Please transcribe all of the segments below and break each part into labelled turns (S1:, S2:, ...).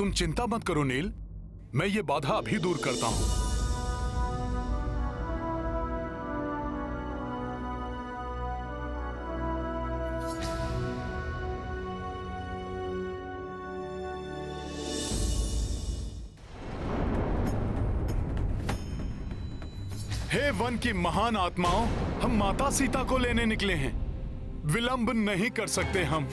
S1: तुम चिंता मत करो नील, मैं ये बाधा अभी दूर करता हूं। हे वन की महान आत्माओं, हम माता सीता को लेने निकले हैं। विलंब नहीं कर सकते हम,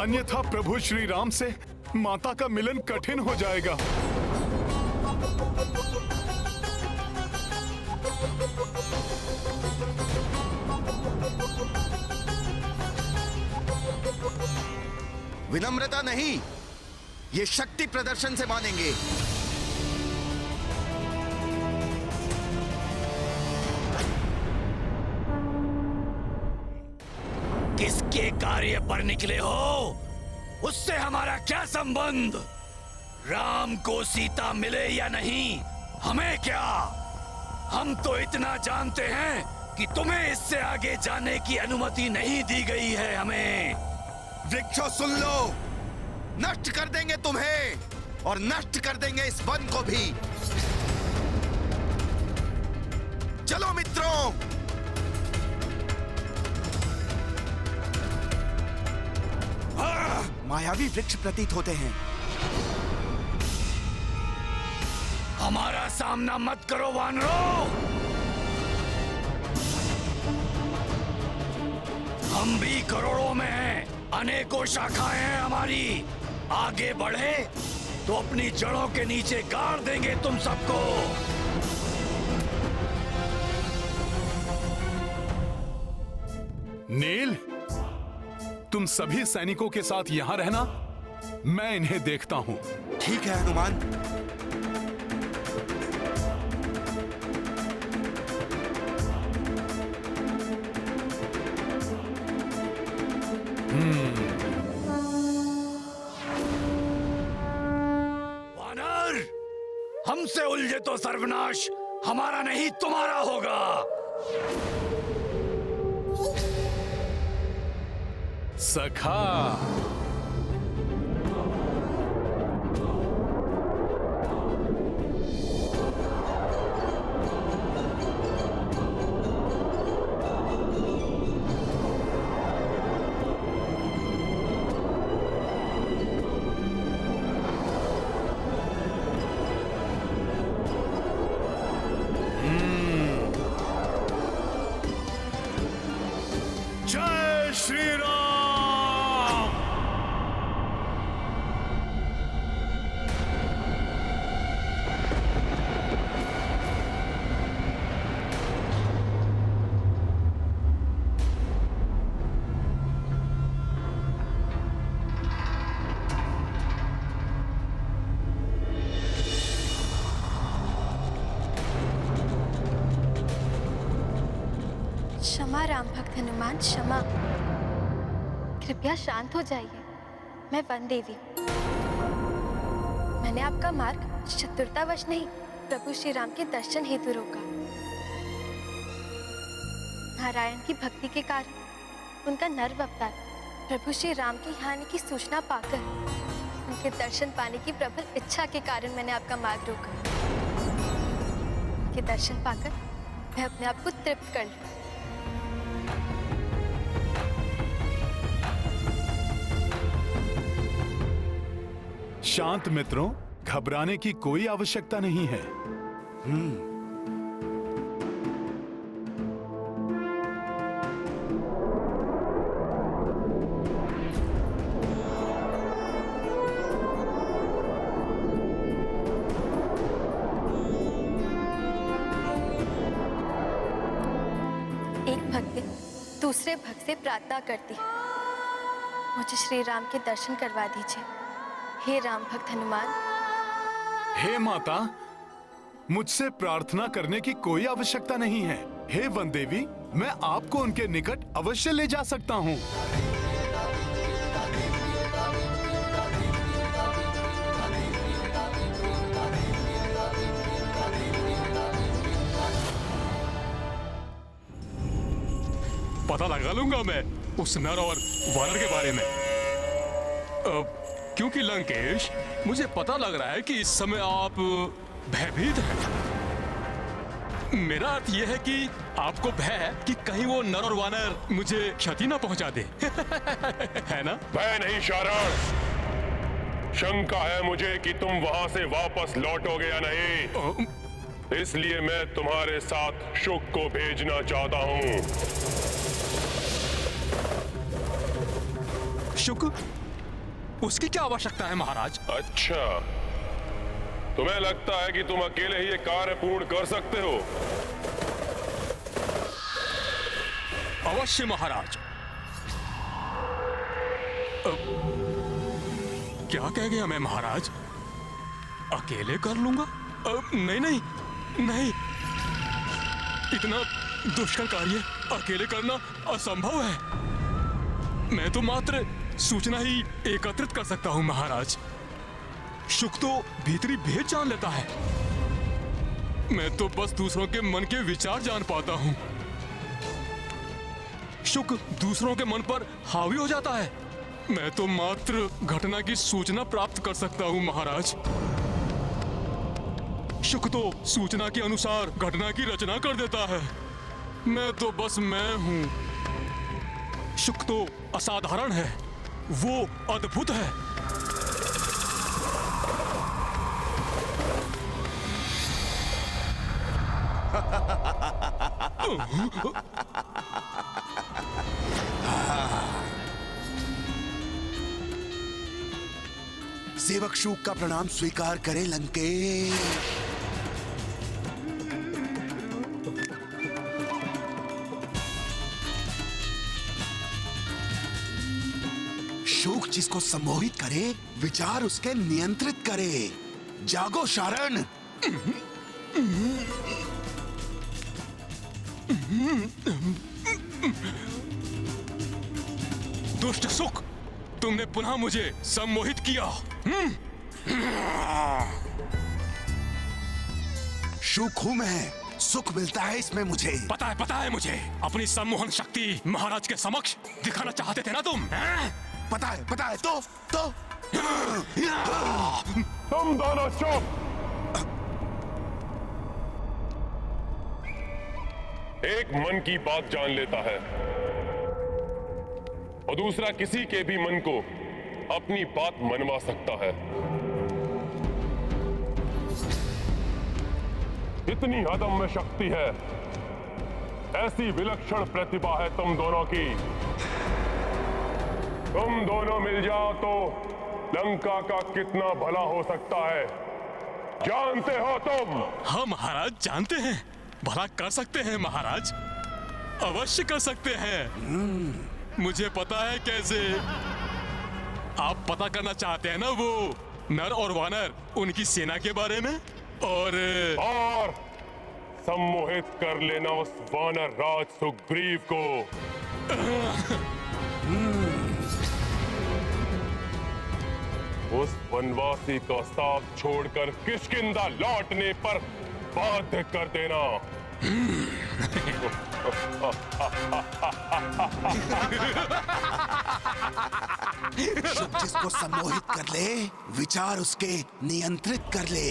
S1: अन्यथा प्रभु श्री राम से माता का मिलन कठिन हो जाएगा।
S2: विनम्रता नहीं, ये शक्ति प्रदर्शन से मानेंगे।
S3: किसके कार्य पर निकले हो, उससे हमारा क्या संबंध? राम को सीता मिले या नहीं, हमें क्या? हम तो इतना जानते हैं कि तुम्हें इससे आगे जाने की अनुमति नहीं दी गई है हमें।
S2: वृक्षों सुन लो, नष्ट कर देंगे तुम्हें और नष्ट कर देंगे इस वन को भी। चलो मित्रों, मायावी वृक्ष प्रतीत होते हैं।
S3: हमारा सामना मत करो वानरों, हम भी करोड़ों में हैं, अनेकों शाखाएं हैं हमारी। आगे बढ़े तो अपनी जड़ों के नीचे गाड़ देंगे तुम सबको।
S1: नील, तुम सभी सैनिकों के साथ यहां रहना, मैं इन्हें देखता हूं।
S2: ठीक है हनुमान।
S3: वानर, हमसे उलझे तो सर्वनाश हमारा नहीं तुम्हारा होगा।
S1: सखा, जय श्री राम।
S4: क्षमा राम भक्त हनुमान, क्षमा। कृपया शांत हो जाइए। मैं वन देवी हूँ। मैंने आपका मार्ग चतुरतावश नहीं, प्रभु श्री राम के दर्शन हेतु रोका। नारायण की भक्ति के कारण उनका नर्व अवतार प्रभु श्री राम के यहाँ आने की सूचना पाकर, उनके दर्शन पाने की प्रबल इच्छा के कारण मैंने आपका मार्ग रोका। उनके दर्शन पाकर मैं अपने आप को तृप्त कर लूं।
S1: शांत मित्रों, घबराने की कोई आवश्यकता नहीं है।
S4: एक भक्त दूसरे भक्त से प्रार्थना करती है, मुझे श्री राम के दर्शन करवा दीजिए। हे राम भक्त हनुमान।
S1: हे माता, मुझसे प्रार्थना करने की कोई आवश्यकता नहीं है। हे वन देवी, मैं आपको उनके निकट अवश्य ले जा सकता हूँ।
S5: पता लगा लूंगा मैं उस नर और वानर के बारे में। क्योंकि लंकेश, मुझे पता लग रहा है कि इस समय आप भयभीत हैं। मेरा अर्थ यह है कि आपको भय है कि कहीं वो नर और वानर मुझे क्षति ना पहुंचा दे। है ना?
S6: भय नहीं शारण, शंका है मुझे कि तुम वहां से वापस लौटोगे या नहीं। इसलिए मैं तुम्हारे साथ शुक को भेजना चाहता हूं।
S5: शुक? उसकी क्या आवश्यकता है महाराज?
S6: अच्छा, तुम्हें लगता है कि तुम अकेले ही ये कार्य पूर्ण कर सकते हो?
S5: अवश्य महाराज। क्या कह गया मैं महाराज? अकेले कर लूंगा? नहीं नहीं नहीं, इतना दुष्कर कार्य अकेले करना असंभव है। मैं तो मात्र सूचना ही एकत्रित कर सकता हूं महाराज। शुक तो भीतरी भेद जान लेता है, मैं तो बस दूसरों के मन के विचार जान पाता हूं। शुक दूसरों के मन पर हावी हो जाता है, मैं तो मात्र घटना की सूचना प्राप्त कर सकता हूं महाराज। शुक तो सूचना के अनुसार घटना की रचना कर देता है, मैं तो बस मैं हूं। शुक तो असाधारण है, वो अद्भुत है।
S2: सेवक शुक का प्रणाम स्वीकार करें लंकेश। शुक जिसको सम्मोहित करे, विचार उसके नियंत्रित करे। जागो शारण।
S5: दुष्ट सुख, तुमने पुनः मुझे सम्मोहित किया।
S2: शुक हूं मैं, सुख मिलता है इसमें मुझे।
S5: पता है मुझे। अपनी सम्मोहन शक्ति महाराज के समक्ष दिखाना चाहते थे ना तुम?
S2: पता है तो
S6: तुम दोनों चुप। एक मन की बात जान लेता है और दूसरा किसी के भी मन को अपनी बात मनवा सकता है। इतनी अदम्य शक्ति है, ऐसी विलक्षण प्रतिभा है तुम दोनों की। तुम दोनों मिल जाओ तो लंका का कितना भला हो सकता है, जानते हो तुम?
S5: हाँ महाराज, जानते हैं। भला कर सकते हैं महाराज, अवश्य कर सकते हैं। मुझे पता है कैसे। आप पता करना चाहते हैं ना वो नर और वानर, उनकी सेना के बारे में, और
S6: सम्मोहित कर लेना उस वानर राज सुग्रीव को। उस वनवासी का साथ छोड़कर किष्किंधा लौटने पर बाध्य कर देना।
S2: शुक जिसको सम्मोहित कर ले, विचार उसके नियंत्रित कर ले,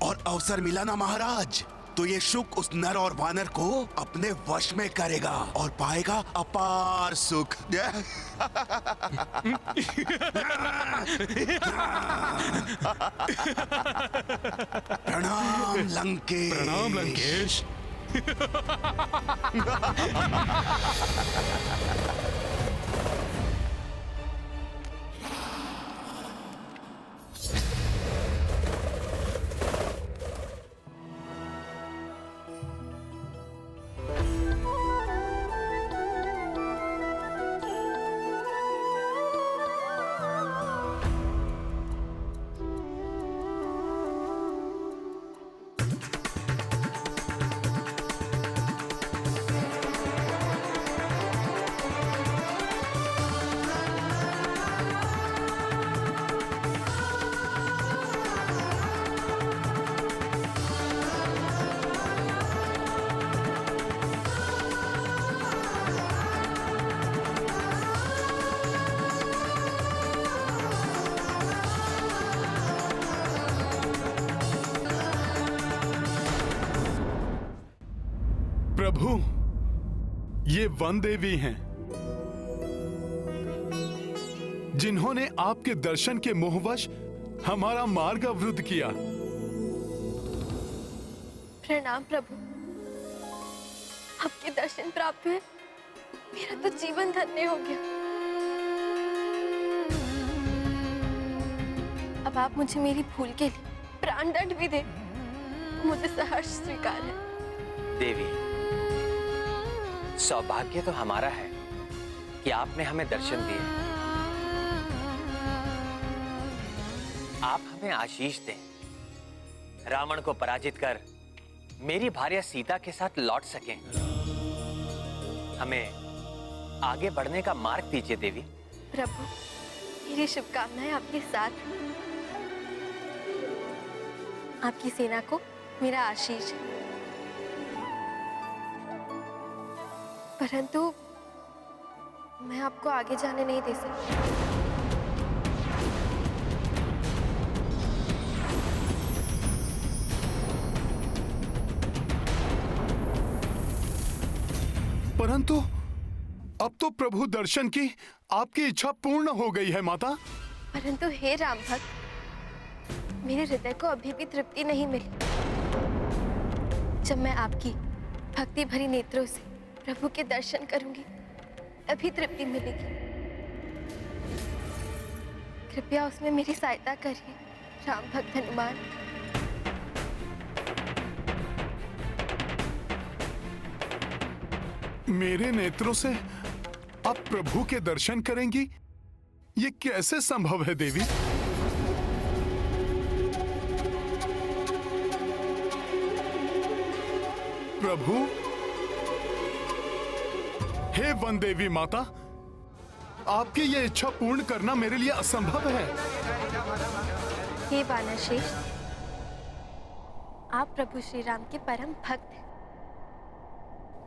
S2: और अवसर मिला ना महाराज, तो ये शुक उस नर और वानर को अपने वश में करेगा और पाएगा अपार सुख। प्रणाम लंकेश।
S5: प्रणाम लंकेश।
S1: प्रभु, ये वन देवी हैं, जिन्होंने आपके दर्शन के मोहवश हमारा मार्ग अवरुद्ध किया।
S4: प्रणाम प्रभु, आपके दर्शन प्राप्त हुए, मेरा तो जीवन धन्य हो गया। अब आप मुझे मेरी भूल के लिए प्राण दंड भी दे, मुझे सहर्ष स्वीकार है।
S7: देवी, सौभाग्य तो हमारा है कि आपने हमें दर्शन दिए। आप हमें आशीष दें, रावण को पराजित कर मेरी भार्या सीता के साथ लौट सकें। हमें आगे बढ़ने का मार्ग दीजिए देवी।
S4: प्रभु, मेरी शुभकामनाएं आपके साथ हैं। आपकी सेना को मेरा आशीष है, परंतु मैं आपको आगे जाने नहीं दे सकती।
S1: परंतु अब तो प्रभु दर्शन की आपकी इच्छा पूर्ण हो गई है माता।
S4: परंतु हे राम भक्त, मेरे हृदय को अभी भी तृप्ति नहीं मिली। जब मैं आपकी भक्ति भरी नेत्रों से प्रभु के दर्शन करूंगी, तभी तृप्ति मिलेगी। कृपया उसमें मेरी सहायता करिए राम भक्त हनुमान।
S1: मेरे नेत्रों से आप प्रभु के दर्शन करेंगी, ये कैसे संभव है देवी? प्रभु, हे वन देवी माता, आपकी ये इच्छा पूर्ण करना मेरे लिए असंभव है।
S4: हे वानर श्रेष्ठ, आप प्रभु श्री राम के परम भक्त हैं।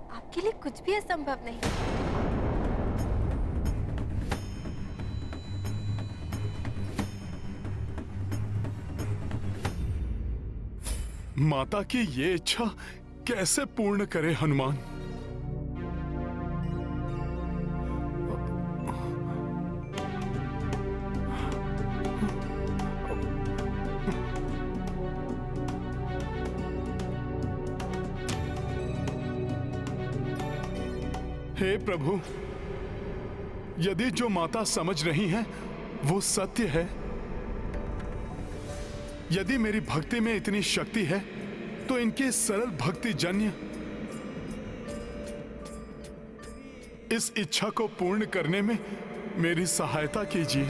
S4: आपके लिए कुछ भी असंभव नहीं।
S1: माता की ये इच्छा कैसे पूर्ण करे हनुमान? हे प्रभु, यदि जो माता समझ रही हैं वो सत्य है, यदि मेरी भक्ति में इतनी शक्ति है, तो इनके सरल भक्ति जन्य इस इच्छा को पूर्ण करने में मेरी सहायता कीजिए।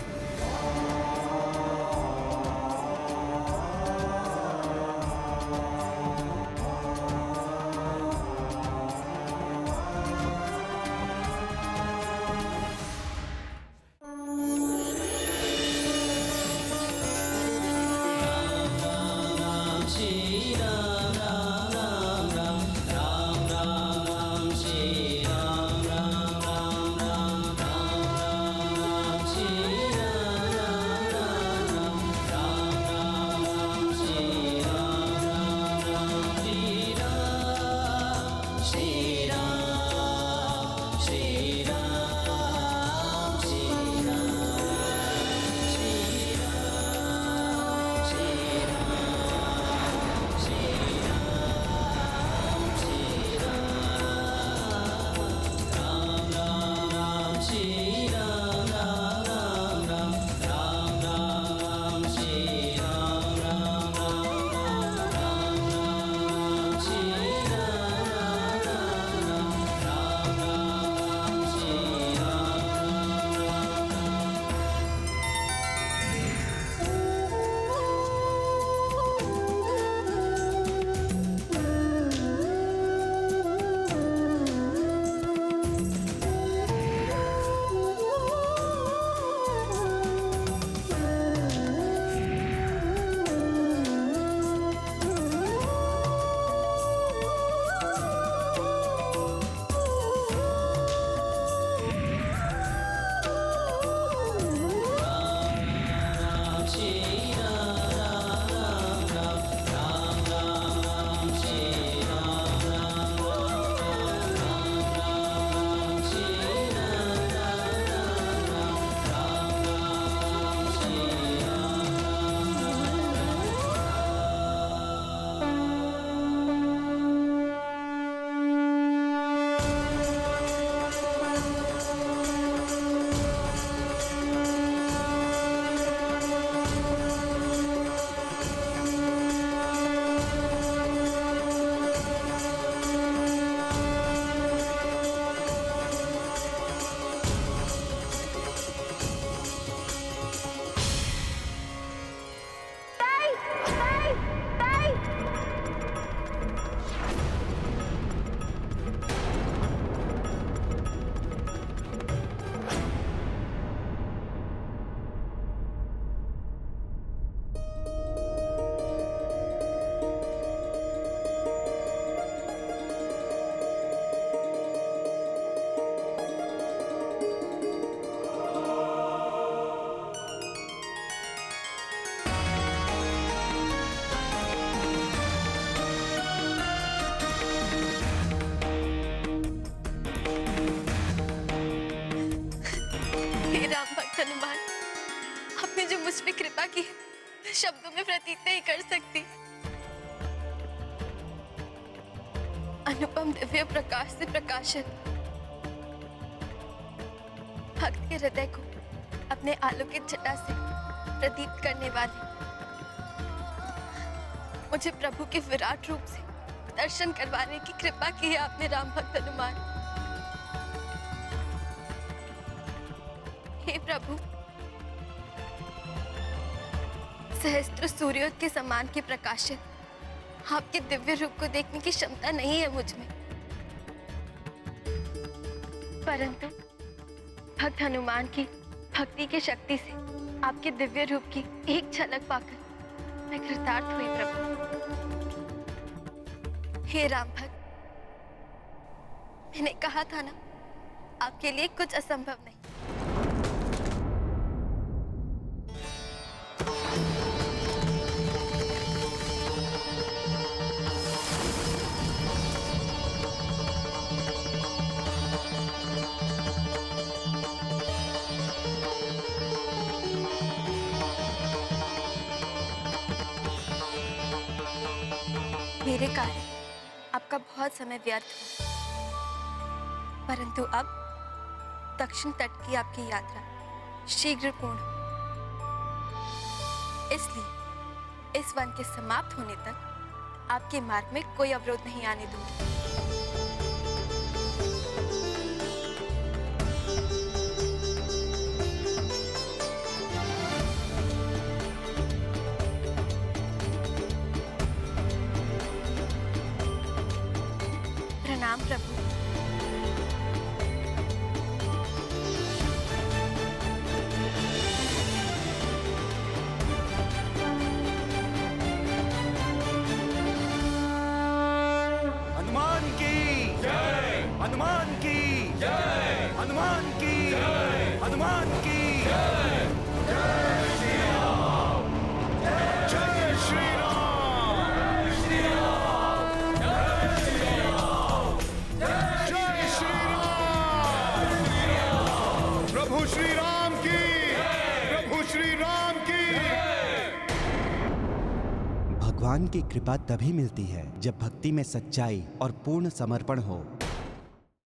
S4: व्यतीत नहीं कर सकती। अनुपम दिव्य प्रकाश से प्रकाशित भक्त के हृदय को अपने आलोकित छटा से प्रदीप्त करने वाले मुझे प्रभु के विराट रूप से दर्शन करवाने की कृपा की है आपने राम भक्त हनुमान। हे प्रभु, सहस्त्र सूर्यों के समान के प्रकाशित आपके दिव्य रूप को देखने की क्षमता नहीं है मुझ में, परंतु भक्त हनुमान की भक्ति की शक्ति से आपके दिव्य रूप की एक झलक पाकर मैं कृतार्थ हुई प्रभु। हे राम भक्त, मैंने कहा था ना, आपके लिए कुछ असंभव नहीं। मेरे कारण आपका बहुत समय व्यर्थ हुआ, परंतु अब दक्षिण तट की आपकी यात्रा शीघ्र पूर्ण हो। इसलिए इस वन के समाप्त होने तक आपके मार्ग में कोई अवरोध नहीं आने दूंगी। प्रणाम प्रभु।
S8: हनुमान की जय, हनुमान की जय, हनुमान की जय, हनुमान की जय। जय श्री राम, जय श्री राम, जय श्री राम, जय श्री राम, जय श्री राम।
S1: प्रभु श्री राम की, प्रभु श्री राम की।
S9: भगवान की कृपा तभी मिलती है जब भक्ति में सच्चाई और पूर्ण समर्पण हो।